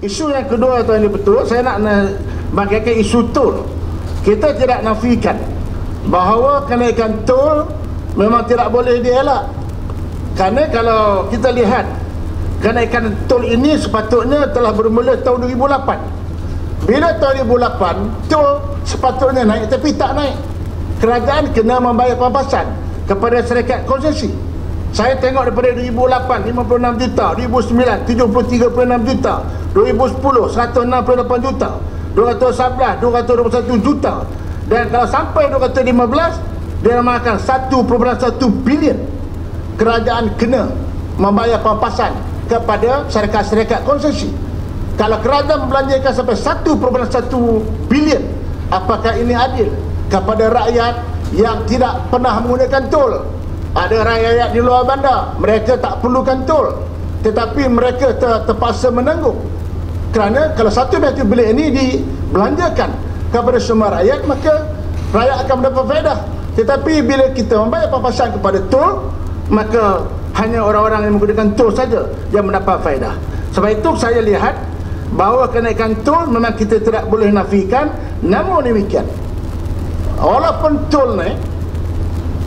Isu yang kedua tuan ini betul, saya nak bagaikan isu tol. Kita tidak nafikan bahawa kenaikan tol memang tidak boleh dielak. Kerana kalau kita lihat kenaikan tol ini sepatutnya telah bermula tahun 2008. Bila tahun 2008 tol sepatutnya naik tapi tak naik. Kerajaan kena membayar pampasan kepada syarikat konsesi. Saya tengok daripada 2008 56 juta, 2009 73.6 juta, 2010 168 juta, 2011 221 juta, dan kalau sampai 2015 dia namakan 1.1 bilion. Kerajaan kena membayar pampasan kepada syarikat-syarikat konsesi. Kalau kerajaan membelanjakan sampai 1.1 bilion, apakah ini adil kepada rakyat yang tidak pernah menggunakan tol? Ada rakyat di luar bandar, mereka tak perlukan tol, tetapi mereka terpaksa menanggung. Kerana kalau 1.1 bilion ini dibelanjakan kepada semua rakyat, maka rakyat akan mendapat faedah. Tetapi bila kita membayar pampasan kepada tol, maka hanya orang-orang yang menggunakan tol saja yang mendapat faedah. Sebab itu saya lihat bahawa kenaikan tol memang kita tidak boleh nafikan. Namun demikian, walaupun tol naik,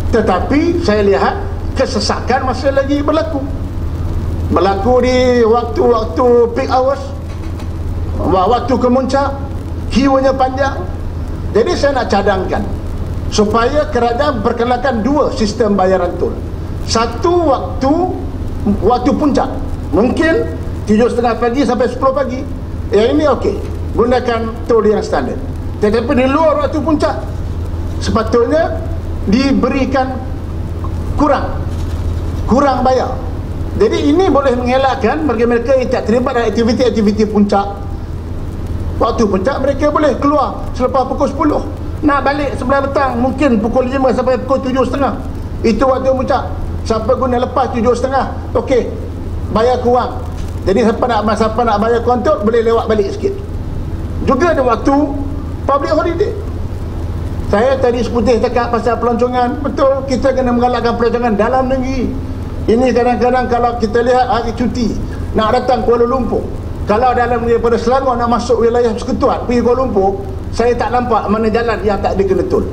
tetapi saya lihat kesesakan masih lagi berlaku di waktu-waktu peak hours, waktu kemuncak, queue-nya panjang. Jadi saya nak cadangkan supaya kerajaan perkenalkan dua sistem bayaran tol. Satu waktu puncak, mungkin 7.30 pagi sampai 10 pagi, yang ini okey, gunakan tol yang standard. Tetapi di luar waktu puncak sepatutnya diberikan kurang bayar. Jadi ini boleh mengelakkan bagi mereka yang tak terlibat dalam aktiviti-aktiviti puncak. Waktu puncak mereka boleh keluar selepas pukul 10, nak balik sebelah petang mungkin pukul 5 sampai pukul 7.30. Itu waktu puncak. Siapa guna lepas 7.30, okey, bayar kurang. Jadi siapa nak bayar kurang tu boleh lewat balik sikit. Juga ada waktu public holiday. Saya tadi seputih cakap pasal pelancongan. Betul, kita kena menggalakkan pelancongan dalam negeri. Ini kadang-kadang kalau kita lihat hari cuti nak datang Kuala Lumpur, kalau dalam daripada Selangor nak masuk wilayah Persekutuan pergi Kuala Lumpur, saya tak nampak mana jalan yang tak ada kena tol.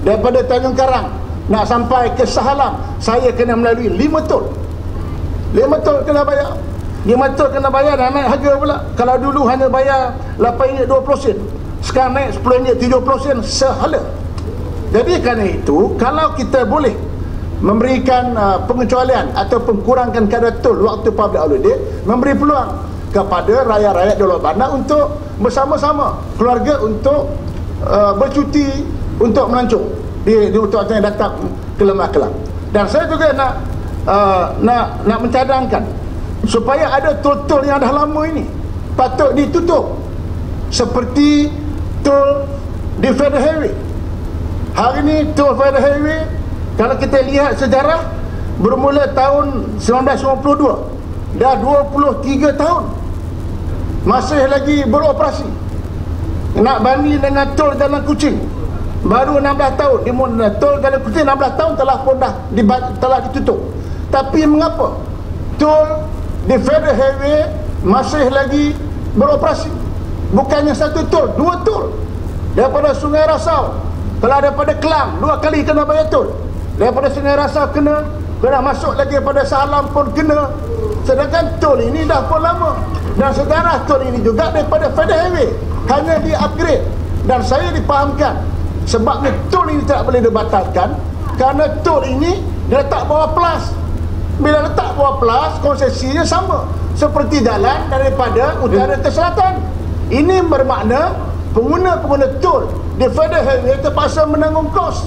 Daripada Tanjung Karang nak sampai ke Shah Alam, saya kena melalui 5 tol. 5 tol kena bayar. 5 tol kena bayar dan naik harga pula. Kalau dulu hanya bayar RM8.20, sekarang naik RM10.70 sehala. Jadi kerana itu, kalau kita boleh memberikan pengecualian atau kurangkan kadar tol waktu public holiday, memberi peluang kepada rakyat-rakyat di luar bandar untuk bersama-sama keluarga untuk bercuti, untuk melancong di waktu yang datang ke Lembah Kelang. Dan saya juga nak mencadangkan supaya ada tol-tol yang dah lama ini patut ditutup, seperti tol di Federal Highway. Hari ini tol Federal Highway, kalau kita lihat sejarah, bermula tahun 1952, dah 23 tahun masih lagi beroperasi. Nak banding dengan tol Jalan Kuching, baru 16 tahun. Tol Jalan Kuching 16 tahun telah ditutup. Tapi mengapa tol di Federal Highway masih lagi beroperasi? Bukannya satu tol, 2 tol. Daripada Sungai Rasau, kalau daripada Kelang 2 kali kena bayar tol. Daripada Sungai Rasau kena masuk lagi pada Shah Alam pun kena. Sedangkan tol ini dah pun lama. Dan sejarah tol ini juga daripada Federal Highway hanya di-upgrade. Dan saya dipahamkan sebabnya tol ini tidak boleh dibatalkan kerana tol ini letak bawah PLAS. Bila letak bawah PLAS, konsesinya sama seperti jalan daripada utara ke selatan. Ini bermakna pengguna-pengguna tol di Federal Highway terpaksa menanggung kos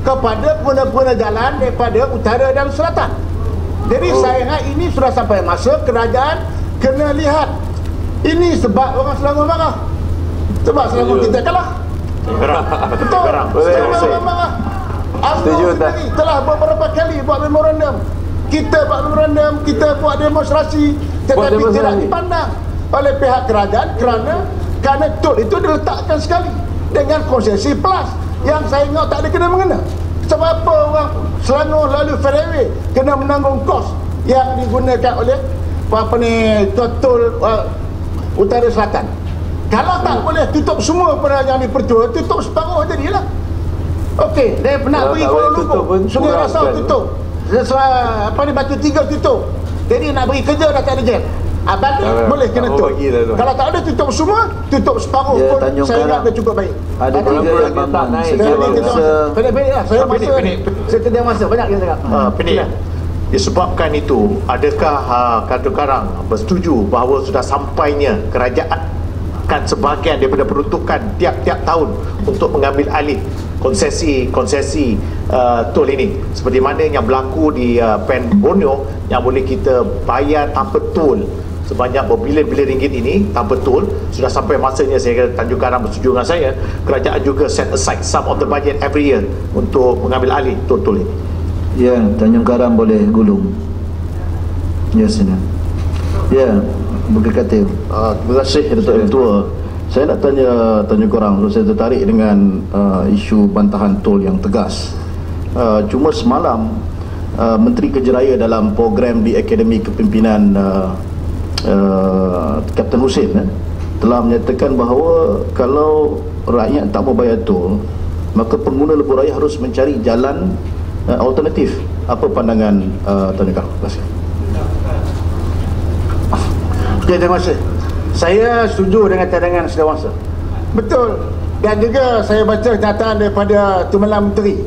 kepada pengguna-pengguna jalan daripada utara dan selatan. Jadi saya ingat ini sudah sampai masa kerajaan kena lihat. Ini sebab orang Selangor marah, sebab Selangor kita kalah. Betul, Selangor orang marah. UMNO sendiri telah beberapa kali buat memorandum. Kita buat memorandum, kita buat demonstrasi, tetapi tidak dipandang oleh pihak kerajaan kerana tol itu diletakkan sekali dengan konsesi PLAS yang saya ingat tak ada kena-mengena. Sebab apa orang Selangor lalu Federal Highway kena menanggung kos yang digunakan oleh apa ni tol utara selatan. Kalau tak boleh tutup semua pada yang dipertua, tutup separuh jadilah. Okey, dia pernah pergi Kuala Lumpur, Sungai Rasau tutup. Apa ni Batu Tiga tutup. Jadi nak pergi kerja dah tak ada jet. Balik boleh kena tutup. Kalau tak ada tutup semua, tutup separuh pun saya ingat dah cukup baik. Ada tiga yang memang pendek-pendek saya masa saya tidak masa banyak yang cakap. Pendek. Disebabkan itu, adakah Kadun Karang bersetuju bahawa sudah sampainya kerajaan akan sebahagian daripada peruntukan tiap-tiap tahun untuk mengambil alih konsesi tol ini, seperti mana yang berlaku di Pen Borneo yang boleh kita bayar tanpa tol sebanyak berbilion-bilion ringgit ini tanpa tol. Sudah sampai masanya, saya kira Tanjung Karang bersetuju dengan saya, kerajaan juga set aside some of the budget every year untuk mengambil alih tol-tol ini. Ya, Tanjung Karang boleh gulung. Ya, sini. Ya, berkata. Terima kasih Datuk Ketua. Saya nak tanya Tanjung Karang, saya tertarik dengan isu bantahan tol yang tegas. Cuma semalam Menteri Kejeraya dalam program di Akademi Kepimpinan Kapten Hussein telah menyatakan bahawa kalau rakyat tak mau bayar tol, maka pengguna lebuh raya harus mencari jalan alternatif. Apa pandangan Tanjung Karang? Terima kasih. Okey, terima kasih. Saya setuju dengan cadangan Setiawangsa. Betul. Dan juga saya baca kenyataan daripada Timbalan Menteri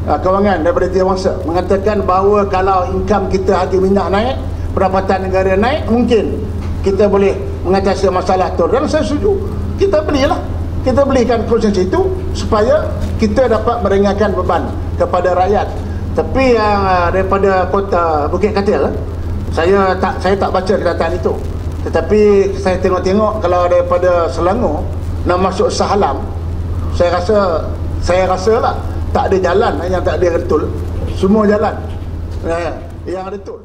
Kewangan daripada Setiawangsa mengatakan bahawa kalau income kita harga minyak naik, pendapatan negara naik, mungkin kita boleh mengatasi masalah tol. Dan saya setuju. Kita belilah. Kita belikan konsesi itu supaya kita dapat meringankan beban kepada rakyat. Tapi yang daripada kota Bukit Katil, saya tak baca kenyataan itu. Tetapi saya tengok-tengok kalau daripada Selangor nak masuk Shah Alam, saya rasa lah tak ada jalan yang tak ada tol. Semua jalan yang ada tol.